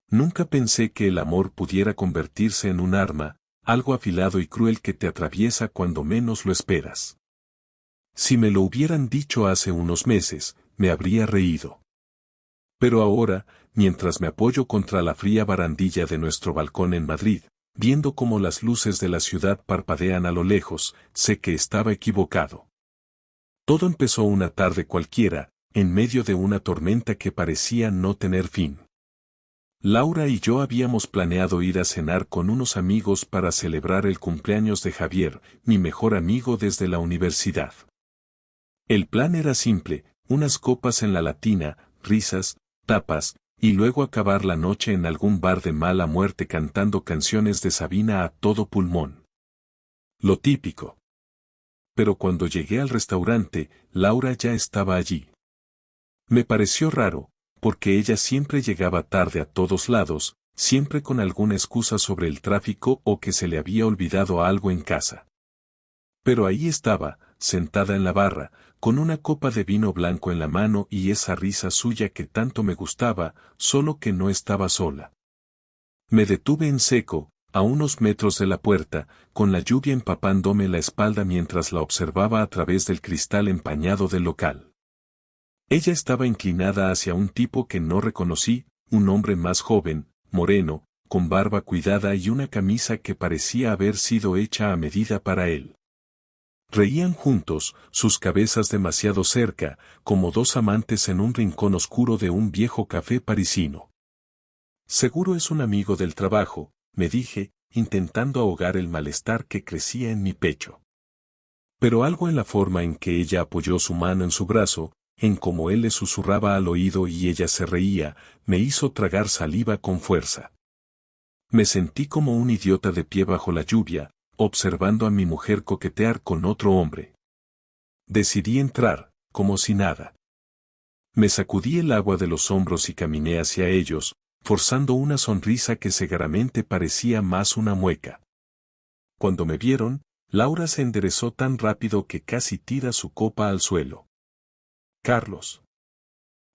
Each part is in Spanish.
Nunca pensé que el amor pudiera convertirse en un arma, algo afilado y cruel que te atraviesa cuando menos lo esperas. Si me lo hubieran dicho hace unos meses, me habría reído. Pero ahora, mientras me apoyo contra la fría barandilla de nuestro balcón en Madrid, viendo cómo las luces de la ciudad parpadean a lo lejos, sé que estaba equivocado. Todo empezó una tarde cualquiera, en medio de una tormenta que parecía no tener fin. Laura y yo habíamos planeado ir a cenar con unos amigos para celebrar el cumpleaños de Javier, mi mejor amigo desde la universidad. El plan era simple, unas copas en la Latina, risas, tapas, y luego acabar la noche en algún bar de mala muerte cantando canciones de Sabina a todo pulmón. Lo típico. Pero cuando llegué al restaurante, Laura ya estaba allí. Me pareció raro, porque ella siempre llegaba tarde a todos lados, siempre con alguna excusa sobre el tráfico o que se le había olvidado algo en casa. Pero ahí estaba, sentada en la barra, con una copa de vino blanco en la mano y esa risa suya que tanto me gustaba, solo que no estaba sola. Me detuve en seco, a unos metros de la puerta, con la lluvia empapándome la espalda mientras la observaba a través del cristal empañado del local. Ella estaba inclinada hacia un tipo que no reconocí, un hombre más joven, moreno, con barba cuidada y una camisa que parecía haber sido hecha a medida para él. Reían juntos, sus cabezas demasiado cerca, como dos amantes en un rincón oscuro de un viejo café parisino. Seguro es un amigo del trabajo, me dije, intentando ahogar el malestar que crecía en mi pecho. Pero algo en la forma en que ella apoyó su mano en su brazo, en cómo él le susurraba al oído y ella se reía, me hizo tragar saliva con fuerza. Me sentí como un idiota de pie bajo la lluvia, observando a mi mujer coquetear con otro hombre. Decidí entrar, como si nada. Me sacudí el agua de los hombros y caminé hacia ellos, forzando una sonrisa que cegaramente parecía más una mueca. Cuando me vieron, Laura se enderezó tan rápido que casi tira su copa al suelo. «Carlos»,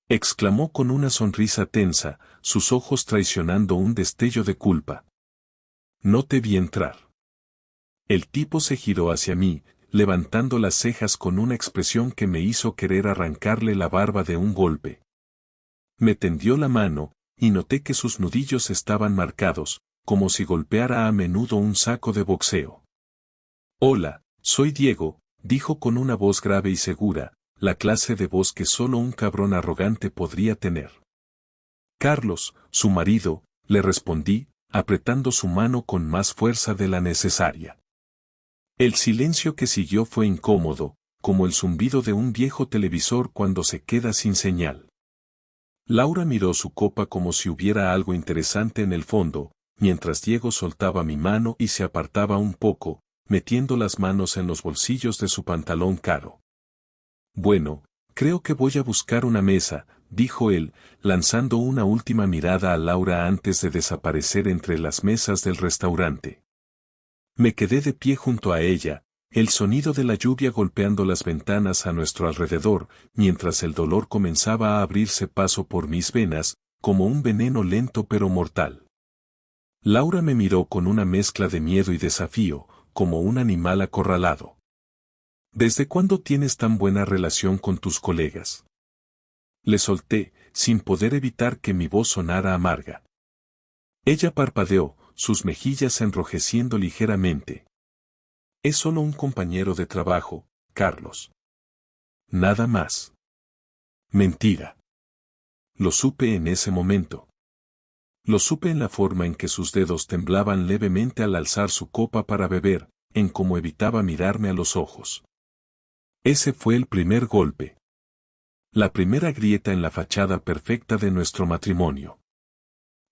exclamó con una sonrisa tensa, sus ojos traicionando un destello de culpa. «No te vi entrar». El tipo se giró hacia mí, levantando las cejas con una expresión que me hizo querer arrancarle la barba de un golpe. Me tendió la mano, y noté que sus nudillos estaban marcados, como si golpeara a menudo un saco de boxeo. «Hola, soy Diego», dijo con una voz grave y segura, la clase de voz que solo un cabrón arrogante podría tener. «Carlos, su marido», le respondí, apretando su mano con más fuerza de la necesaria. El silencio que siguió fue incómodo, como el zumbido de un viejo televisor cuando se queda sin señal. Laura miró su copa como si hubiera algo interesante en el fondo, mientras Diego soltaba mi mano y se apartaba un poco, metiendo las manos en los bolsillos de su pantalón caro. «Bueno, creo que voy a buscar una mesa», dijo él, lanzando una última mirada a Laura antes de desaparecer entre las mesas del restaurante. Me quedé de pie junto a ella, el sonido de la lluvia golpeando las ventanas a nuestro alrededor, mientras el dolor comenzaba a abrirse paso por mis venas, como un veneno lento pero mortal. Laura me miró con una mezcla de miedo y desafío, como un animal acorralado. «¿Desde cuándo tienes tan buena relación con tus colegas?», le solté, sin poder evitar que mi voz sonara amarga. Ella parpadeó, sus mejillas enrojeciendo ligeramente. «Es solo un compañero de trabajo, Carlos. Nada más». «Mentira». Lo supe en ese momento. Lo supe en la forma en que sus dedos temblaban levemente al alzar su copa para beber, en cómo evitaba mirarme a los ojos. Ese fue el primer golpe. La primera grieta en la fachada perfecta de nuestro matrimonio.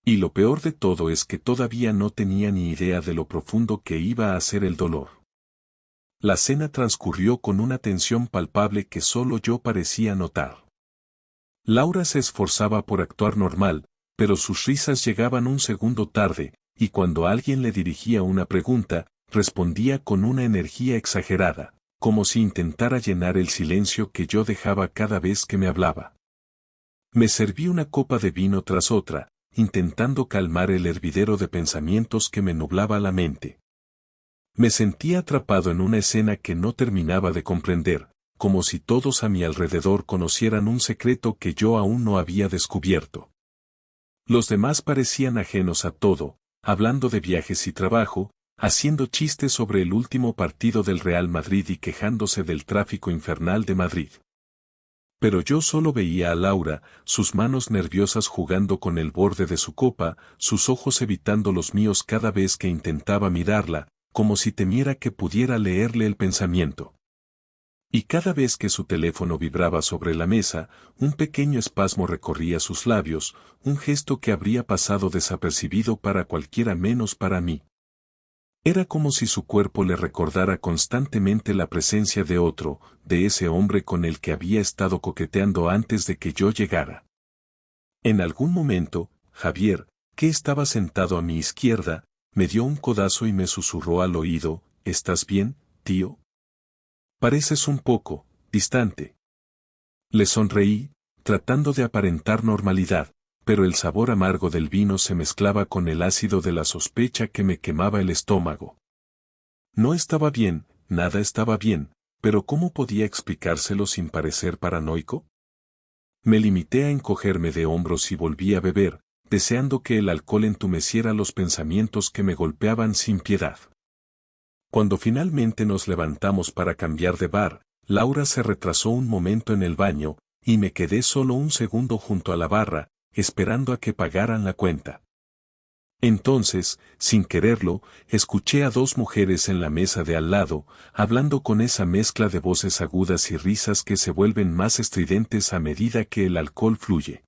Y lo peor de todo es que todavía no tenía ni idea de lo profundo que iba a ser el dolor. La cena transcurrió con una tensión palpable que solo yo parecía notar. Laura se esforzaba por actuar normal, pero sus risas llegaban un segundo tarde, y cuando alguien le dirigía una pregunta, respondía con una energía exagerada, como si intentara llenar el silencio que yo dejaba cada vez que me hablaba. Me serví una copa de vino tras otra, intentando calmar el hervidero de pensamientos que me nublaba la mente. Me sentía atrapado en una escena que no terminaba de comprender, como si todos a mi alrededor conocieran un secreto que yo aún no había descubierto. Los demás parecían ajenos a todo, hablando de viajes y trabajo, haciendo chistes sobre el último partido del Real Madrid y quejándose del tráfico infernal de Madrid. Pero yo solo veía a Laura, sus manos nerviosas jugando con el borde de su copa, sus ojos evitando los míos cada vez que intentaba mirarla, como si temiera que pudiera leerle el pensamiento. Y cada vez que su teléfono vibraba sobre la mesa, un pequeño espasmo recorría sus labios, un gesto que habría pasado desapercibido para cualquiera menos para mí. Era como si su cuerpo le recordara constantemente la presencia de otro, de ese hombre con el que había estado coqueteando antes de que yo llegara. En algún momento, Javier, que estaba sentado a mi izquierda, me dio un codazo y me susurró al oído, ¿estás bien, tío? Pareces un poco distante. Le sonreí, tratando de aparentar normalidad, pero el sabor amargo del vino se mezclaba con el ácido de la sospecha que me quemaba el estómago. No estaba bien, nada estaba bien, pero ¿cómo podía explicárselo sin parecer paranoico? Me limité a encogerme de hombros y volví a beber, deseando que el alcohol entumeciera los pensamientos que me golpeaban sin piedad. Cuando finalmente nos levantamos para cambiar de bar, Laura se retrasó un momento en el baño, y me quedé solo un segundo junto a la barra, esperando a que pagaran la cuenta. Entonces, sin quererlo, escuché a dos mujeres en la mesa de al lado, hablando con esa mezcla de voces agudas y risas que se vuelven más estridentes a medida que el alcohol fluye.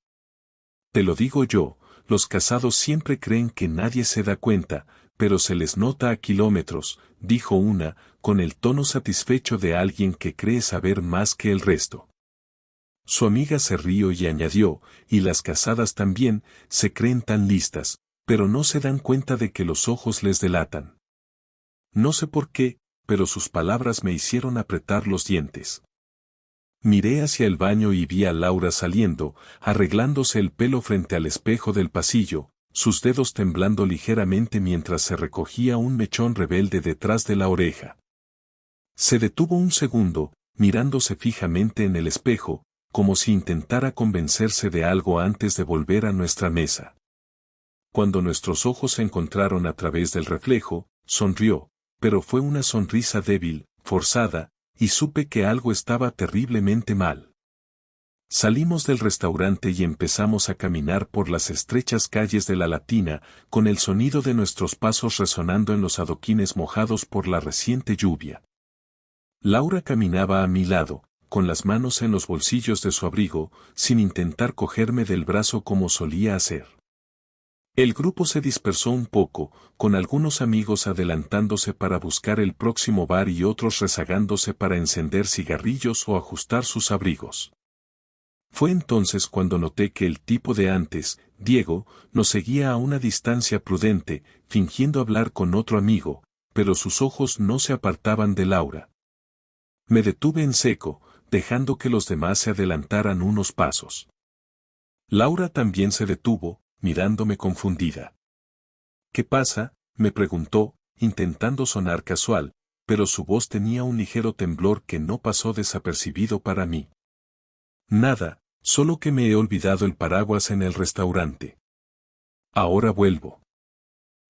Te lo digo yo, los casados siempre creen que nadie se da cuenta, pero se les nota a kilómetros, dijo una, con el tono satisfecho de alguien que cree saber más que el resto. Su amiga se rió y añadió, y las casadas también, se creen tan listas, pero no se dan cuenta de que los ojos les delatan. No sé por qué, pero sus palabras me hicieron apretar los dientes. Miré hacia el baño y vi a Laura saliendo, arreglándose el pelo frente al espejo del pasillo, sus dedos temblando ligeramente mientras se recogía un mechón rebelde detrás de la oreja. Se detuvo un segundo, mirándose fijamente en el espejo, como si intentara convencerse de algo antes de volver a nuestra mesa. Cuando nuestros ojos se encontraron a través del reflejo, sonrió, pero fue una sonrisa débil, forzada, y supe que algo estaba terriblemente mal. Salimos del restaurante y empezamos a caminar por las estrechas calles de la Latina, con el sonido de nuestros pasos resonando en los adoquines mojados por la reciente lluvia. Laura caminaba a mi lado, con las manos en los bolsillos de su abrigo, sin intentar cogerme del brazo como solía hacer. El grupo se dispersó un poco, con algunos amigos adelantándose para buscar el próximo bar y otros rezagándose para encender cigarrillos o ajustar sus abrigos. Fue entonces cuando noté que el tipo de antes, Diego, nos seguía a una distancia prudente, fingiendo hablar con otro amigo, pero sus ojos no se apartaban de Laura. Me detuve en seco, dejando que los demás se adelantaran unos pasos. Laura también se detuvo, mirándome confundida. ¿Qué pasa?, me preguntó, intentando sonar casual, pero su voz tenía un ligero temblor que no pasó desapercibido para mí. Nada, solo que me he olvidado el paraguas en el restaurante. Ahora vuelvo.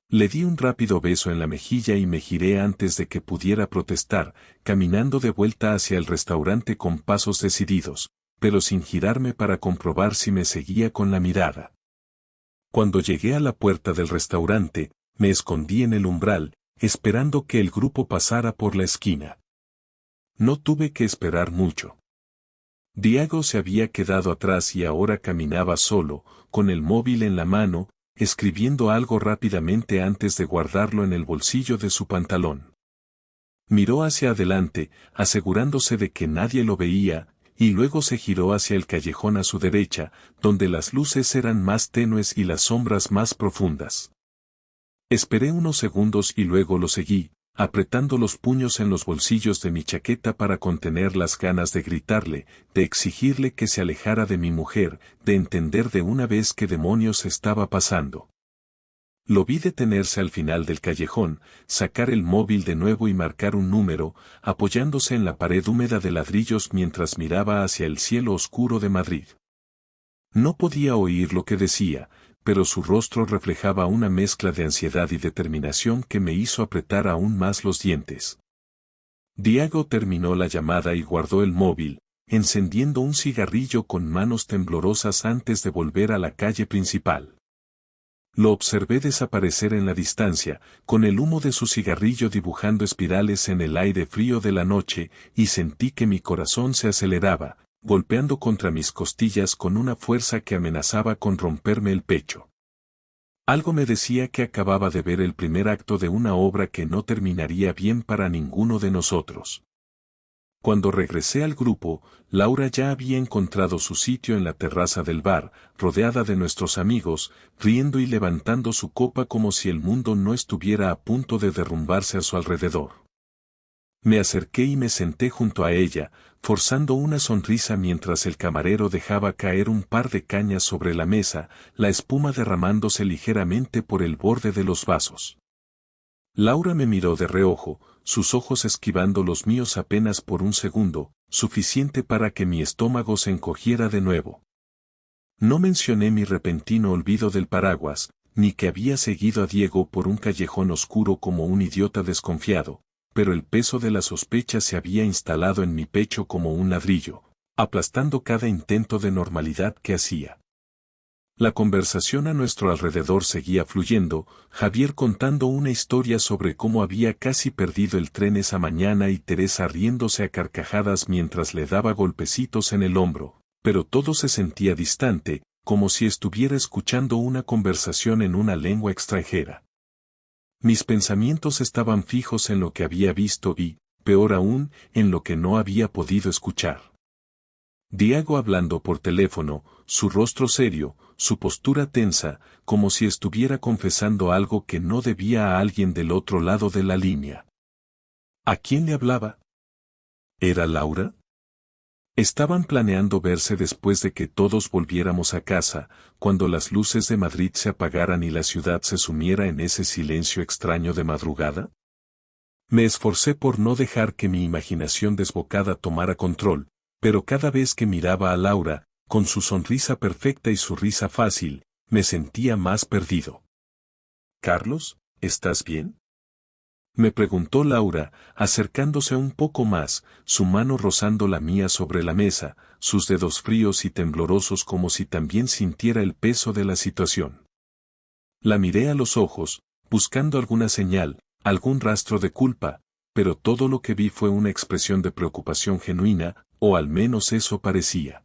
Le di un rápido beso en la mejilla y me giré antes de que pudiera protestar, caminando de vuelta hacia el restaurante con pasos decididos, pero sin girarme para comprobar si me seguía con la mirada. Cuando llegué a la puerta del restaurante, me escondí en el umbral, esperando que el grupo pasara por la esquina. No tuve que esperar mucho. Diego se había quedado atrás y ahora caminaba solo, con el móvil en la mano, escribiendo algo rápidamente antes de guardarlo en el bolsillo de su pantalón. Miró hacia adelante, asegurándose de que nadie lo veía, y luego se giró hacia el callejón a su derecha, donde las luces eran más tenues y las sombras más profundas. Esperé unos segundos y luego lo seguí, apretando los puños en los bolsillos de mi chaqueta para contener las ganas de gritarle, de exigirle que se alejara de mi mujer, de entender de una vez qué demonios estaba pasando. Lo vi detenerse al final del callejón, sacar el móvil de nuevo y marcar un número, apoyándose en la pared húmeda de ladrillos mientras miraba hacia el cielo oscuro de Madrid. No podía oír lo que decía, pero su rostro reflejaba una mezcla de ansiedad y determinación que me hizo apretar aún más los dientes. Diego terminó la llamada y guardó el móvil, encendiendo un cigarrillo con manos temblorosas antes de volver a la calle principal. Lo observé desaparecer en la distancia, con el humo de su cigarrillo dibujando espirales en el aire frío de la noche, y sentí que mi corazón se aceleraba, golpeando contra mis costillas con una fuerza que amenazaba con romperme el pecho. Algo me decía que acababa de ver el primer acto de una obra que no terminaría bien para ninguno de nosotros. Cuando regresé al grupo, Laura ya había encontrado su sitio en la terraza del bar, rodeada de nuestros amigos, riendo y levantando su copa como si el mundo no estuviera a punto de derrumbarse a su alrededor. Me acerqué y me senté junto a ella, forzando una sonrisa mientras el camarero dejaba caer un par de cañas sobre la mesa, la espuma derramándose ligeramente por el borde de los vasos. Laura me miró de reojo, sus ojos esquivando los míos apenas por un segundo, suficiente para que mi estómago se encogiera de nuevo. No mencioné mi repentino olvido del paraguas, ni que había seguido a Diego por un callejón oscuro como un idiota desconfiado, pero el peso de la sospecha se había instalado en mi pecho como un ladrillo, aplastando cada intento de normalidad que hacía. La conversación a nuestro alrededor seguía fluyendo, Javier contando una historia sobre cómo había casi perdido el tren esa mañana y Teresa riéndose a carcajadas mientras le daba golpecitos en el hombro, pero todo se sentía distante, como si estuviera escuchando una conversación en una lengua extranjera. Mis pensamientos estaban fijos en lo que había visto y, peor aún, en lo que no había podido escuchar. Diego hablando por teléfono, su rostro serio, su postura tensa, como si estuviera confesando algo que no debía a alguien del otro lado de la línea. ¿A quién le hablaba? ¿Era Laura? Estaban planeando verse después de que todos volviéramos a casa, cuando las luces de Madrid se apagaran y la ciudad se sumiera en ese silencio extraño de madrugada. Me esforcé por no dejar que mi imaginación desbocada tomara control, pero cada vez que miraba a Laura, con su sonrisa perfecta y su risa fácil, me sentía más perdido. «Carlos, ¿estás bien?», me preguntó Laura, acercándose un poco más, su mano rozando la mía sobre la mesa, sus dedos fríos y temblorosos como si también sintiera el peso de la situación. La miré a los ojos, buscando alguna señal, algún rastro de culpa, pero todo lo que vi fue una expresión de preocupación genuina, o al menos eso parecía.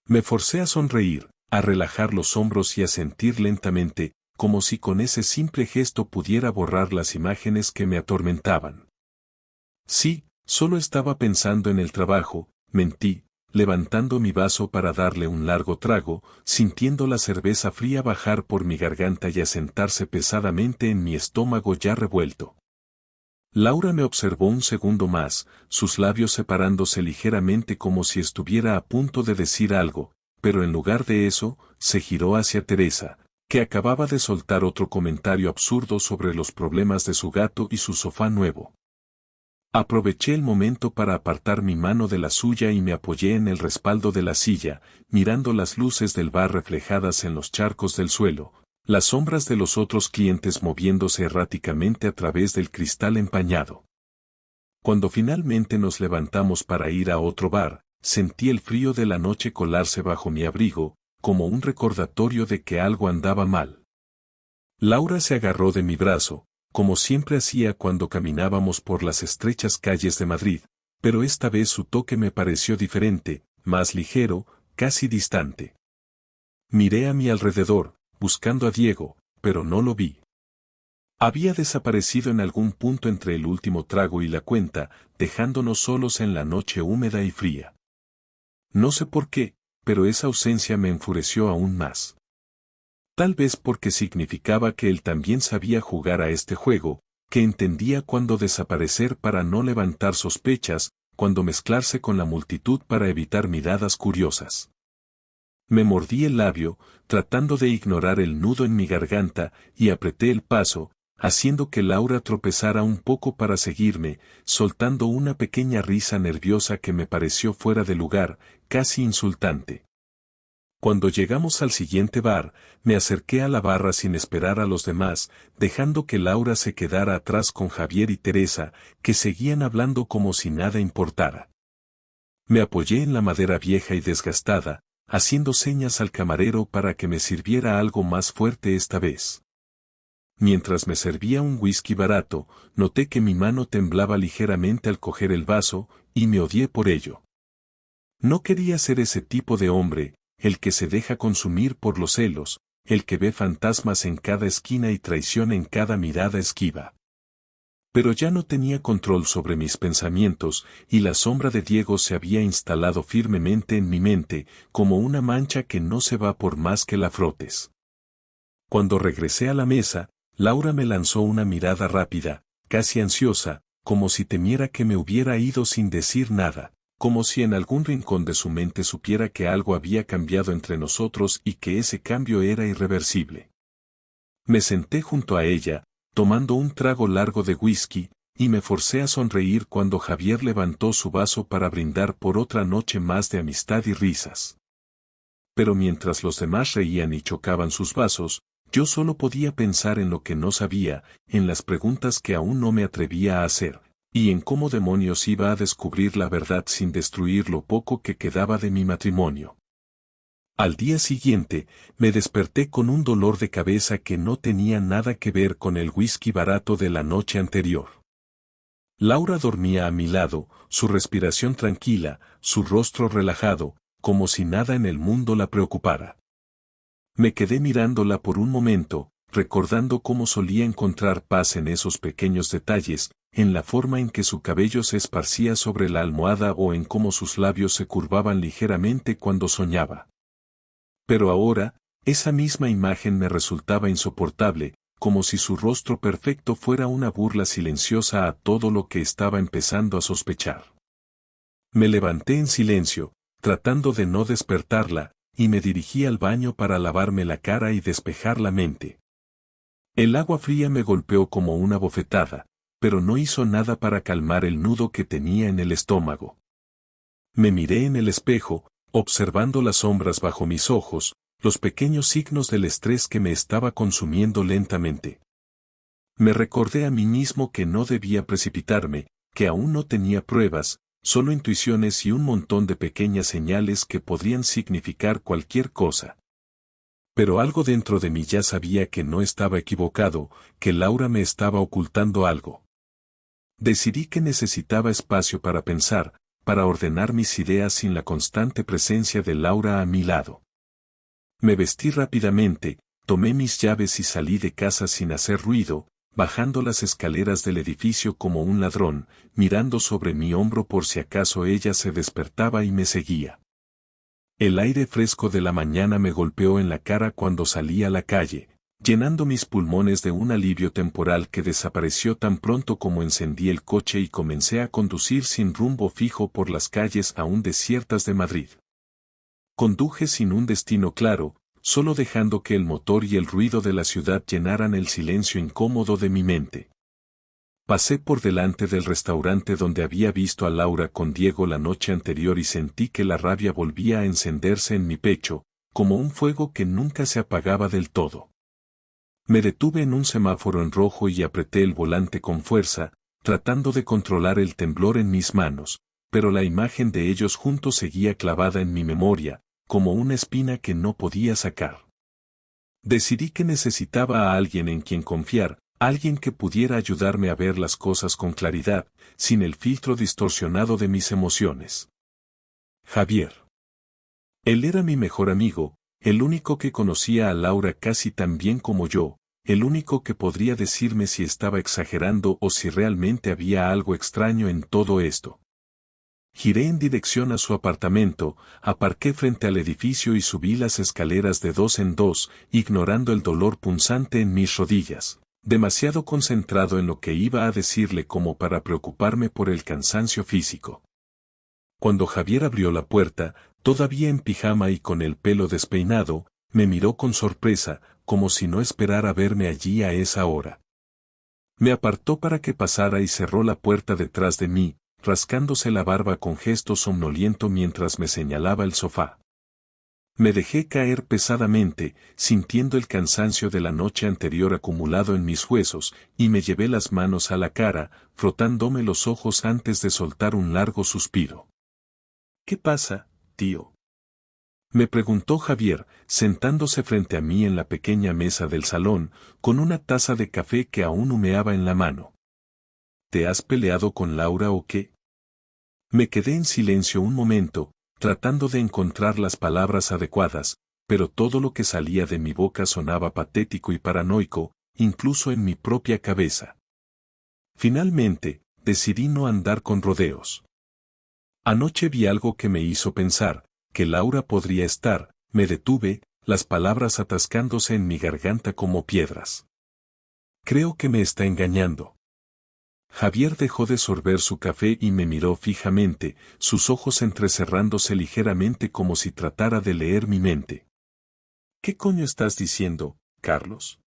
Me forcé a sonreír, a relajar los hombros y a sentir lentamente, como si con ese simple gesto pudiera borrar las imágenes que me atormentaban. Sí, solo estaba pensando en el trabajo, mentí, levantando mi vaso para darle un largo trago, sintiendo la cerveza fría bajar por mi garganta y asentarse pesadamente en mi estómago ya revuelto. Laura me observó un segundo más, sus labios separándose ligeramente como si estuviera a punto de decir algo, pero en lugar de eso, se giró hacia Teresa, que acababa de soltar otro comentario absurdo sobre los problemas de su gato y su sofá nuevo. Aproveché el momento para apartar mi mano de la suya y me apoyé en el respaldo de la silla, mirando las luces del bar reflejadas en los charcos del suelo, las sombras de los otros clientes moviéndose erráticamente a través del cristal empañado. Cuando finalmente nos levantamos para ir a otro bar, sentí el frío de la noche colarse bajo mi abrigo, como un recordatorio de que algo andaba mal. Laura se agarró de mi brazo, como siempre hacía cuando caminábamos por las estrechas calles de Madrid, pero esta vez su toque me pareció diferente, más ligero, casi distante. Miré a mi alrededor, buscando a Diego, pero no lo vi. Había desaparecido en algún punto entre el último trago y la cuenta, dejándonos solos en la noche húmeda y fría. No sé por qué, pero esa ausencia me enfureció aún más. Tal vez porque significaba que él también sabía jugar a este juego, que entendía cuándo desaparecer para no levantar sospechas, cuándo mezclarse con la multitud para evitar miradas curiosas. Me mordí el labio, tratando de ignorar el nudo en mi garganta, y apreté el paso, haciendo que Laura tropezara un poco para seguirme, soltando una pequeña risa nerviosa que me pareció fuera de lugar, casi insultante. Cuando llegamos al siguiente bar, me acerqué a la barra sin esperar a los demás, dejando que Laura se quedara atrás con Javier y Teresa, que seguían hablando como si nada importara. Me apoyé en la madera vieja y desgastada, haciendo señas al camarero para que me sirviera algo más fuerte esta vez. Mientras me servía un whisky barato, noté que mi mano temblaba ligeramente al coger el vaso, y me odié por ello. No quería ser ese tipo de hombre, el que se deja consumir por los celos, el que ve fantasmas en cada esquina y traición en cada mirada esquiva. Pero ya no tenía control sobre mis pensamientos, y la sombra de Diego se había instalado firmemente en mi mente, como una mancha que no se va por más que la frotes. Cuando regresé a la mesa, Laura me lanzó una mirada rápida, casi ansiosa, como si temiera que me hubiera ido sin decir nada, como si en algún rincón de su mente supiera que algo había cambiado entre nosotros y que ese cambio era irreversible. Me senté junto a ella, tomando un trago largo de whisky, y me forcé a sonreír cuando Javier levantó su vaso para brindar por otra noche más de amistad y risas. Pero mientras los demás reían y chocaban sus vasos, yo solo podía pensar en lo que no sabía, en las preguntas que aún no me atrevía a hacer, y en cómo demonios iba a descubrir la verdad sin destruir lo poco que quedaba de mi matrimonio. Al día siguiente, me desperté con un dolor de cabeza que no tenía nada que ver con el whisky barato de la noche anterior. Laura dormía a mi lado, su respiración tranquila, su rostro relajado, como si nada en el mundo la preocupara. Me quedé mirándola por un momento, recordando cómo solía encontrar paz en esos pequeños detalles, en la forma en que su cabello se esparcía sobre la almohada o en cómo sus labios se curvaban ligeramente cuando soñaba. Pero ahora, esa misma imagen me resultaba insoportable, como si su rostro perfecto fuera una burla silenciosa a todo lo que estaba empezando a sospechar. Me levanté en silencio, tratando de no despertarla, y me dirigí al baño para lavarme la cara y despejar la mente. El agua fría me golpeó como una bofetada, pero no hizo nada para calmar el nudo que tenía en el estómago. Me miré en el espejo, observando las sombras bajo mis ojos, los pequeños signos del estrés que me estaba consumiendo lentamente. Me recordé a mí mismo que no debía precipitarme, que aún no tenía pruebas, solo intuiciones y un montón de pequeñas señales que podrían significar cualquier cosa. Pero algo dentro de mí ya sabía que no estaba equivocado, que Laura me estaba ocultando algo. Decidí que necesitaba espacio para pensar, para ordenar mis ideas sin la constante presencia de Laura a mi lado. Me vestí rápidamente, tomé mis llaves y salí de casa sin hacer ruido, bajando las escaleras del edificio como un ladrón, mirando sobre mi hombro por si acaso ella se despertaba y me seguía. El aire fresco de la mañana me golpeó en la cara cuando salí a la calle, llenando mis pulmones de un alivio temporal que desapareció tan pronto como encendí el coche y comencé a conducir sin rumbo fijo por las calles aún desiertas de Madrid. Conduje sin un destino claro, solo dejando que el motor y el ruido de la ciudad llenaran el silencio incómodo de mi mente. Pasé por delante del restaurante donde había visto a Laura con Diego la noche anterior y sentí que la rabia volvía a encenderse en mi pecho, como un fuego que nunca se apagaba del todo. Me detuve en un semáforo en rojo y apreté el volante con fuerza, tratando de controlar el temblor en mis manos, pero la imagen de ellos juntos seguía clavada en mi memoria, como una espina que no podía sacar. Decidí que necesitaba a alguien en quien confiar, alguien que pudiera ayudarme a ver las cosas con claridad, sin el filtro distorsionado de mis emociones. Javier. Él era mi mejor amigo, el único que conocía a Laura casi tan bien como yo, el único que podría decirme si estaba exagerando o si realmente había algo extraño en todo esto. Giré en dirección a su apartamento, aparqué frente al edificio y subí las escaleras de 2 en 2, ignorando el dolor punzante en mis rodillas. demasiado concentrado en lo que iba a decirle como para preocuparme por el cansancio físico. Cuando Javier abrió la puerta, todavía en pijama y con el pelo despeinado, me miró con sorpresa, como si no esperara verme allí a esa hora. Me apartó para que pasara y cerró la puerta detrás de mí, rascándose la barba con gesto somnoliento mientras me señalaba el sofá. Me dejé caer pesadamente, sintiendo el cansancio de la noche anterior acumulado en mis huesos, y me llevé las manos a la cara, frotándome los ojos antes de soltar un largo suspiro. ¿Qué pasa, tío? Me preguntó Javier, sentándose frente a mí en la pequeña mesa del salón, con una taza de café que aún humeaba en la mano. ¿Te has peleado con Laura o qué? Me quedé en silencio un momento, tratando de encontrar las palabras adecuadas, pero todo lo que salía de mi boca sonaba patético y paranoico, incluso en mi propia cabeza. Finalmente, decidí no andar con rodeos. Anoche vi algo que me hizo pensar que Laura podría estar, me detuve, las palabras atascándose en mi garganta como piedras. Creo que me está engañando. Javier dejó de sorber su café y me miró fijamente, sus ojos entrecerrándose ligeramente como si tratara de leer mi mente. ¿Qué coño estás diciendo, Carlos?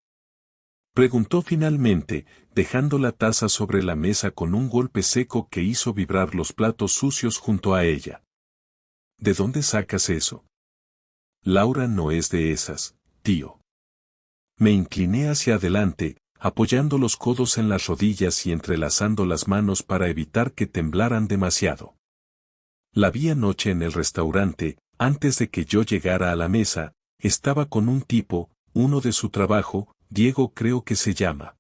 Preguntó finalmente, dejando la taza sobre la mesa con un golpe seco que hizo vibrar los platos sucios junto a ella. ¿De dónde sacas eso? Laura no es de esas, tío. Me incliné hacia adelante, apoyando los codos en las rodillas y entrelazando las manos para evitar que temblaran demasiado. La vi anoche en el restaurante, antes de que yo llegara a la mesa, estaba con un tipo, uno de su trabajo, Diego creo que se llama.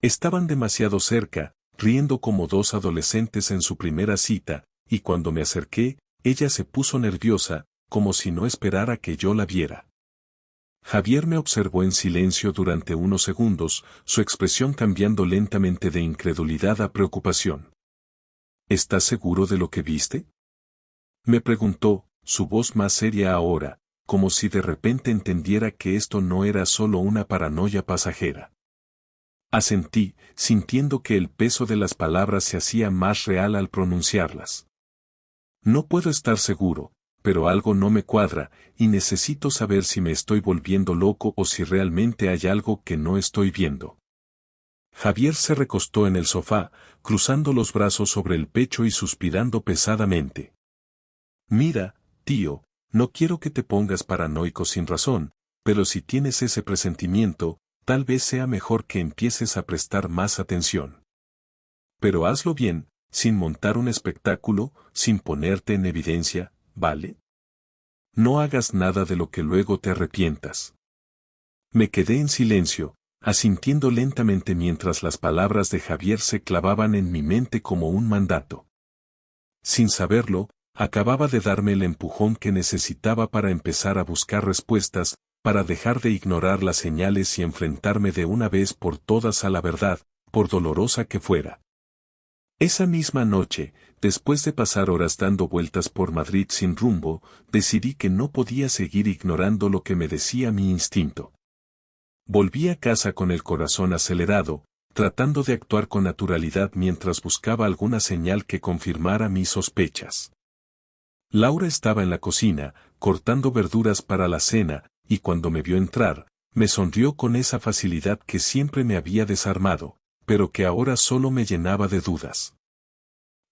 Estaban demasiado cerca, riendo como dos adolescentes en su primera cita, y cuando me acerqué, ella se puso nerviosa, como si no esperara que yo la viera. Javier me observó en silencio durante unos segundos, su expresión cambiando lentamente de incredulidad a preocupación. ¿Estás seguro de lo que viste? Me preguntó, su voz más seria ahora, como si de repente entendiera que esto no era solo una paranoia pasajera. Asentí, sintiendo que el peso de las palabras se hacía más real al pronunciarlas. No puedo estar seguro, pero algo no me cuadra, y necesito saber si me estoy volviendo loco o si realmente hay algo que no estoy viendo. Javier se recostó en el sofá, cruzando los brazos sobre el pecho y suspirando pesadamente. Mira, tío, no quiero que te pongas paranoico sin razón, pero si tienes ese presentimiento, tal vez sea mejor que empieces a prestar más atención. Pero hazlo bien, sin montar un espectáculo, sin ponerte en evidencia, ¿vale? No hagas nada de lo que luego te arrepientas. Me quedé en silencio, asintiendo lentamente mientras las palabras de Javier se clavaban en mi mente como un mandato. Sin saberlo, acababa de darme el empujón que necesitaba para empezar a buscar respuestas, para dejar de ignorar las señales y enfrentarme de una vez por todas a la verdad, por dolorosa que fuera. Esa misma noche, después de pasar horas dando vueltas por Madrid sin rumbo, decidí que no podía seguir ignorando lo que me decía mi instinto. Volví a casa con el corazón acelerado, tratando de actuar con naturalidad mientras buscaba alguna señal que confirmara mis sospechas. Laura estaba en la cocina, cortando verduras para la cena, y cuando me vio entrar, me sonrió con esa facilidad que siempre me había desarmado, pero que ahora solo me llenaba de dudas.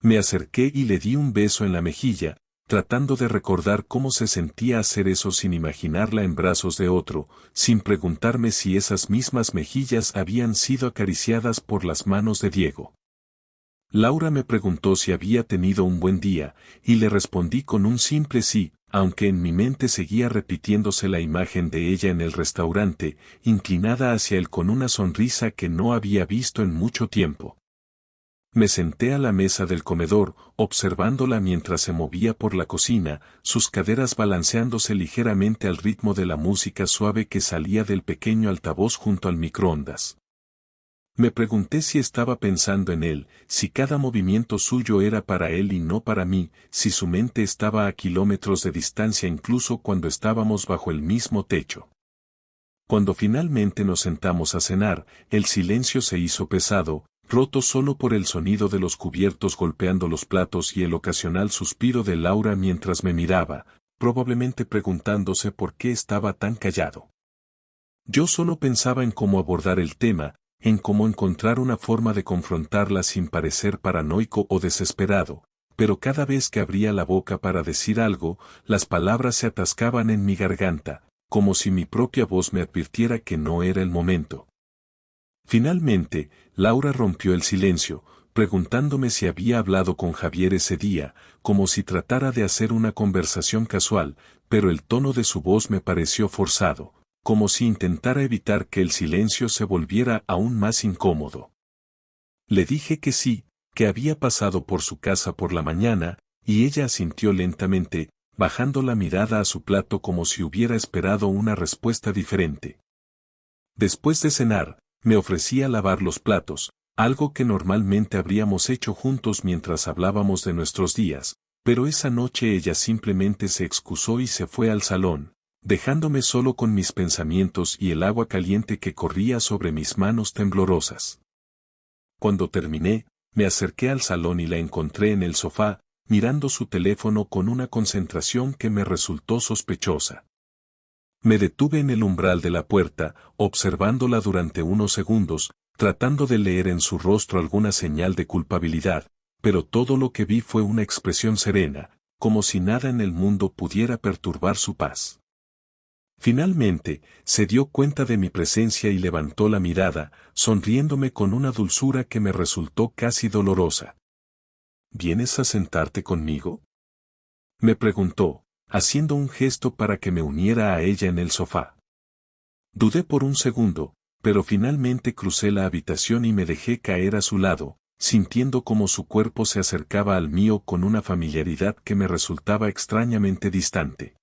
Me acerqué y le di un beso en la mejilla, tratando de recordar cómo se sentía hacer eso sin imaginarla en brazos de otro, sin preguntarme si esas mismas mejillas habían sido acariciadas por las manos de Diego. Laura me preguntó si había tenido un buen día, y le respondí con un simple sí, aunque en mi mente seguía repitiéndose la imagen de ella en el restaurante, inclinada hacia él con una sonrisa que no había visto en mucho tiempo. Me senté a la mesa del comedor, observándola mientras se movía por la cocina, sus caderas balanceándose ligeramente al ritmo de la música suave que salía del pequeño altavoz junto al microondas. Me pregunté si estaba pensando en él, si cada movimiento suyo era para él y no para mí, si su mente estaba a kilómetros de distancia incluso cuando estábamos bajo el mismo techo. Cuando finalmente nos sentamos a cenar, el silencio se hizo pesado, roto solo por el sonido de los cubiertos golpeando los platos y el ocasional suspiro de Laura mientras me miraba, probablemente preguntándose por qué estaba tan callado. Yo solo pensaba en cómo abordar el tema, en cómo encontrar una forma de confrontarla sin parecer paranoico o desesperado, pero cada vez que abría la boca para decir algo, las palabras se atascaban en mi garganta, como si mi propia voz me advirtiera que no era el momento. Finalmente, Laura rompió el silencio, preguntándome si había hablado con Javier ese día, como si tratara de hacer una conversación casual, pero el tono de su voz me pareció forzado, como si intentara evitar que el silencio se volviera aún más incómodo. Le dije que sí, que había pasado por su casa por la mañana, y ella asintió lentamente, bajando la mirada a su plato como si hubiera esperado una respuesta diferente. Después de cenar, me ofrecí a lavar los platos, algo que normalmente habríamos hecho juntos mientras hablábamos de nuestros días, pero esa noche ella simplemente se excusó y se fue al salón, dejándome solo con mis pensamientos y el agua caliente que corría sobre mis manos temblorosas. Cuando terminé, me acerqué al salón y la encontré en el sofá, mirando su teléfono con una concentración que me resultó sospechosa. Me detuve en el umbral de la puerta, observándola durante unos segundos, tratando de leer en su rostro alguna señal de culpabilidad, pero todo lo que vi fue una expresión serena, como si nada en el mundo pudiera perturbar su paz. Finalmente, se dio cuenta de mi presencia y levantó la mirada, sonriéndome con una dulzura que me resultó casi dolorosa. ¿Vienes a sentarte conmigo?, me preguntó, haciendo un gesto para que me uniera a ella en el sofá. Dudé por un segundo, pero finalmente crucé la habitación y me dejé caer a su lado, sintiendo como su cuerpo se acercaba al mío con una familiaridad que me resultaba extrañamente distante.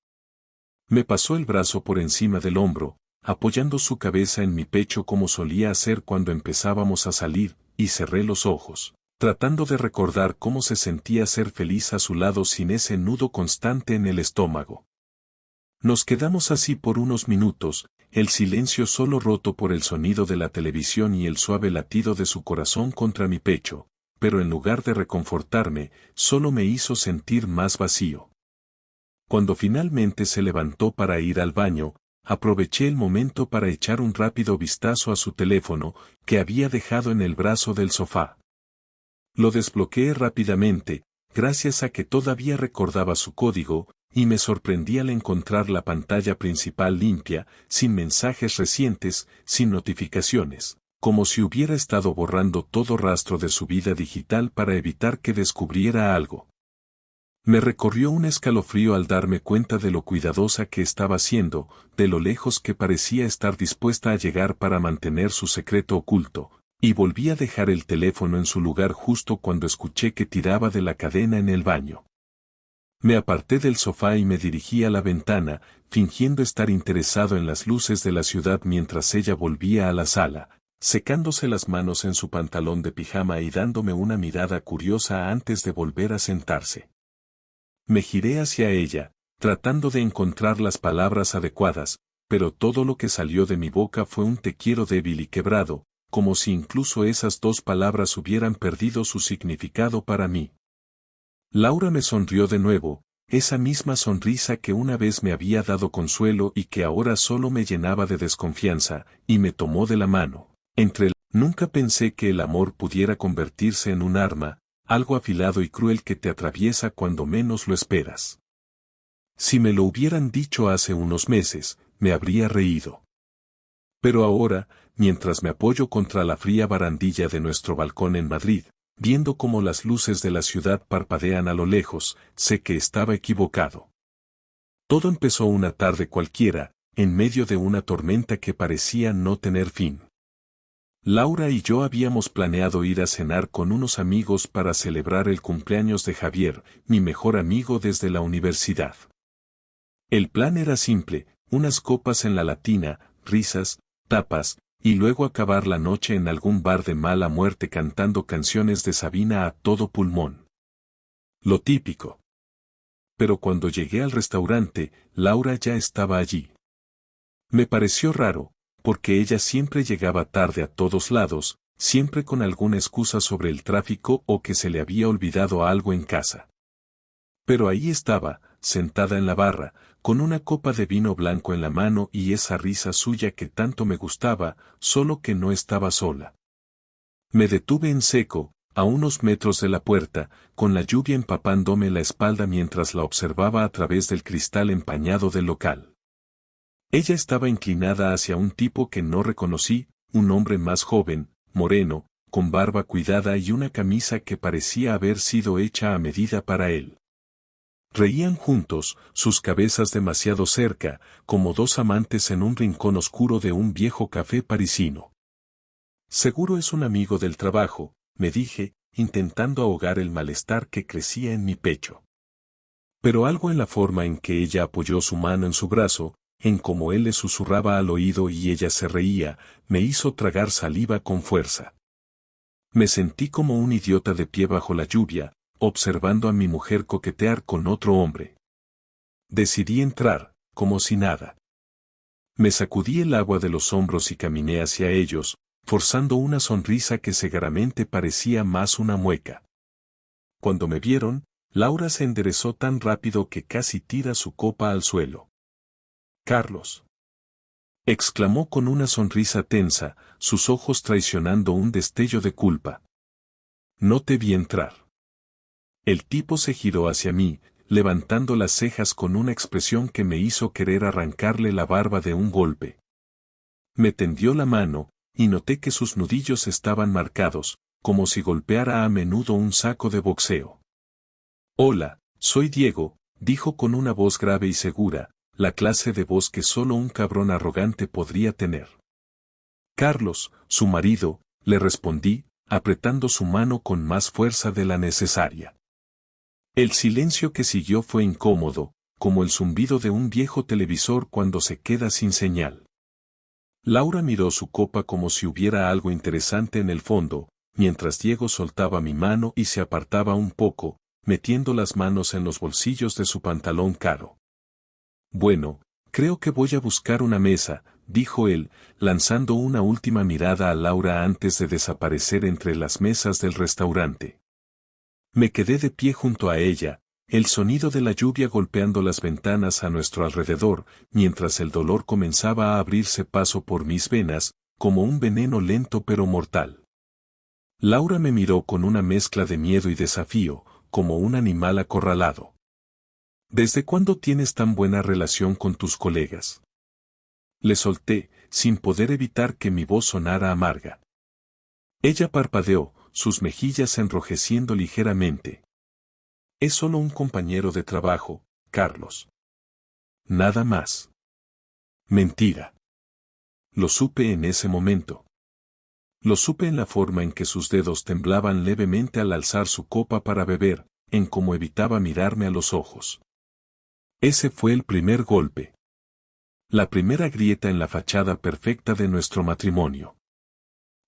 Me pasó el brazo por encima del hombro, apoyando su cabeza en mi pecho como solía hacer cuando empezábamos a salir, y cerré los ojos, tratando de recordar cómo se sentía ser feliz a su lado sin ese nudo constante en el estómago. Nos quedamos así por unos minutos, el silencio solo roto por el sonido de la televisión y el suave latido de su corazón contra mi pecho, pero en lugar de reconfortarme, solo me hizo sentir más vacío. Cuando finalmente se levantó para ir al baño, aproveché el momento para echar un rápido vistazo a su teléfono, que había dejado en el brazo del sofá. Lo desbloqueé rápidamente, gracias a que todavía recordaba su código, y me sorprendí al encontrar la pantalla principal limpia, sin mensajes recientes, sin notificaciones, como si hubiera estado borrando todo rastro de su vida digital para evitar que descubriera algo. Me recorrió un escalofrío al darme cuenta de lo cuidadosa que estaba siendo, de lo lejos que parecía estar dispuesta a llegar para mantener su secreto oculto, y volví a dejar el teléfono en su lugar justo cuando escuché que tiraba de la cadena en el baño. Me aparté del sofá y me dirigí a la ventana, fingiendo estar interesado en las luces de la ciudad mientras ella volvía a la sala, secándose las manos en su pantalón de pijama y dándome una mirada curiosa antes de volver a sentarse. Me giré hacia ella, tratando de encontrar las palabras adecuadas, pero todo lo que salió de mi boca fue un te quiero débil y quebrado, como si incluso esas dos palabras hubieran perdido su significado para mí. Laura me sonrió de nuevo, esa misma sonrisa que una vez me había dado consuelo y que ahora solo me llenaba de desconfianza, y me tomó de la mano. Nunca pensé que el amor pudiera convertirse en un arma, algo afilado y cruel que te atraviesa cuando menos lo esperas. Si me lo hubieran dicho hace unos meses, me habría reído. Pero ahora, mientras me apoyo contra la fría barandilla de nuestro balcón en Madrid, viendo cómo las luces de la ciudad parpadean a lo lejos, sé que estaba equivocado. Todo empezó una tarde cualquiera, en medio de una tormenta que parecía no tener fin. Laura y yo habíamos planeado ir a cenar con unos amigos para celebrar el cumpleaños de Javier, mi mejor amigo desde la universidad. El plan era simple, unas copas en la Latina, risas, tapas, y luego acabar la noche en algún bar de mala muerte cantando canciones de Sabina a todo pulmón. Lo típico. Pero cuando llegué al restaurante, Laura ya estaba allí. Me pareció raro, porque ella siempre llegaba tarde a todos lados, siempre con alguna excusa sobre el tráfico o que se le había olvidado algo en casa. Pero ahí estaba, sentada en la barra, con una copa de vino blanco en la mano y esa risa suya que tanto me gustaba, solo que no estaba sola. Me detuve en seco, a unos metros de la puerta, con la lluvia empapándome la espalda mientras la observaba a través del cristal empañado del local. Ella estaba inclinada hacia un tipo que no reconocí, un hombre más joven, moreno, con barba cuidada y una camisa que parecía haber sido hecha a medida para él. Reían juntos, sus cabezas demasiado cerca, como dos amantes en un rincón oscuro de un viejo café parisino. Seguro es un amigo del trabajo, me dije, intentando ahogar el malestar que crecía en mi pecho. Pero algo en la forma en que ella apoyó su mano en su brazo, en cómo él le susurraba al oído y ella se reía, me hizo tragar saliva con fuerza. Me sentí como un idiota de pie bajo la lluvia, observando a mi mujer coquetear con otro hombre. Decidí entrar, como si nada. Me sacudí el agua de los hombros y caminé hacia ellos, forzando una sonrisa que cegaramente parecía más una mueca. Cuando me vieron, Laura se enderezó tan rápido que casi tira su copa al suelo. «Carlos», exclamó con una sonrisa tensa, sus ojos traicionando un destello de culpa. «No te vi entrar». El tipo se giró hacia mí, levantando las cejas con una expresión que me hizo querer arrancarle la barba de un golpe. Me tendió la mano, y noté que sus nudillos estaban marcados, como si golpeara a menudo un saco de boxeo. «Hola, soy Diego», dijo con una voz grave y segura, la clase de voz que solo un cabrón arrogante podría tener. «Carlos, su marido», le respondí, apretando su mano con más fuerza de la necesaria. El silencio que siguió fue incómodo, como el zumbido de un viejo televisor cuando se queda sin señal. Laura miró su copa como si hubiera algo interesante en el fondo, mientras Diego soltaba mi mano y se apartaba un poco, metiendo las manos en los bolsillos de su pantalón caro. «Bueno, creo que voy a buscar una mesa», dijo él, lanzando una última mirada a Laura antes de desaparecer entre las mesas del restaurante. Me quedé de pie junto a ella, el sonido de la lluvia golpeando las ventanas a nuestro alrededor, mientras el dolor comenzaba a abrirse paso por mis venas, como un veneno lento pero mortal. Laura me miró con una mezcla de miedo y desafío, como un animal acorralado. «¿Desde cuándo tienes tan buena relación con tus colegas?». Le solté, sin poder evitar que mi voz sonara amarga. Ella parpadeó, sus mejillas enrojeciendo ligeramente. «Es solo un compañero de trabajo, Carlos. Nada más». «Mentira». Lo supe en ese momento. Lo supe en la forma en que sus dedos temblaban levemente al alzar su copa para beber, en cómo evitaba mirarme a los ojos. Ese fue el primer golpe. La primera grieta en la fachada perfecta de nuestro matrimonio.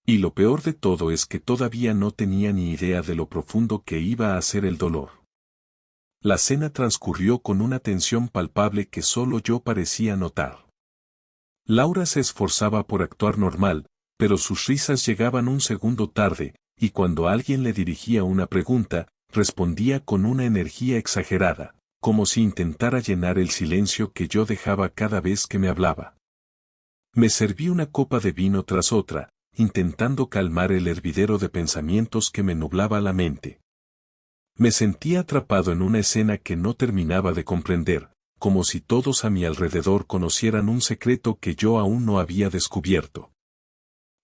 Y lo peor de todo es que todavía no tenía ni idea de lo profundo que iba a ser el dolor. La cena transcurrió con una tensión palpable que solo yo parecía notar. Laura se esforzaba por actuar normal, pero sus risas llegaban un segundo tarde, y cuando alguien le dirigía una pregunta, respondía con una energía exagerada, como si intentara llenar el silencio que yo dejaba cada vez que me hablaba. Me serví una copa de vino tras otra, intentando calmar el hervidero de pensamientos que me nublaba la mente. Me sentía atrapado en una escena que no terminaba de comprender, como si todos a mi alrededor conocieran un secreto que yo aún no había descubierto.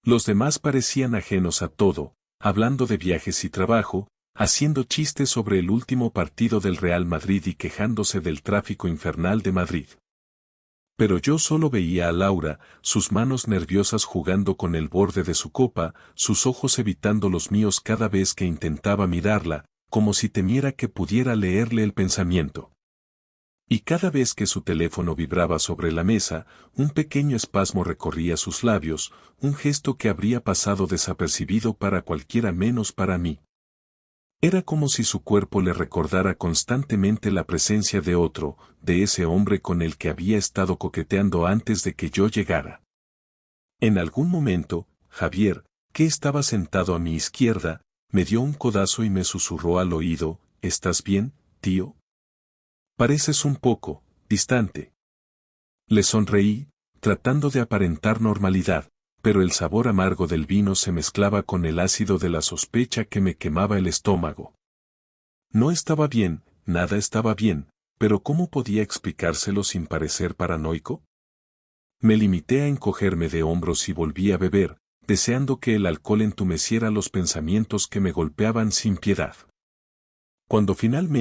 Los demás parecían ajenos a todo, hablando de viajes y trabajo, haciendo chistes sobre el último partido del Real Madrid y quejándose del tráfico infernal de Madrid. Pero yo solo veía a Laura, sus manos nerviosas jugando con el borde de su copa, sus ojos evitando los míos cada vez que intentaba mirarla, como si temiera que pudiera leerle el pensamiento. Y cada vez que su teléfono vibraba sobre la mesa, un pequeño espasmo recorría sus labios, un gesto que habría pasado desapercibido para cualquiera menos para mí. Era como si su cuerpo le recordara constantemente la presencia de otro, de ese hombre con el que había estado coqueteando antes de que yo llegara. En algún momento, Javier, que estaba sentado a mi izquierda, me dio un codazo y me susurró al oído, ¿estás bien, tío? Pareces un poco distante. Le sonreí, tratando de aparentar normalidad, pero el sabor amargo del vino se mezclaba con el ácido de la sospecha que me quemaba el estómago. No estaba bien, nada estaba bien, pero ¿cómo podía explicárselo sin parecer paranoico? Me limité a encogerme de hombros y volví a beber, deseando que el alcohol entumeciera los pensamientos que me golpeaban sin piedad. Cuando finalmente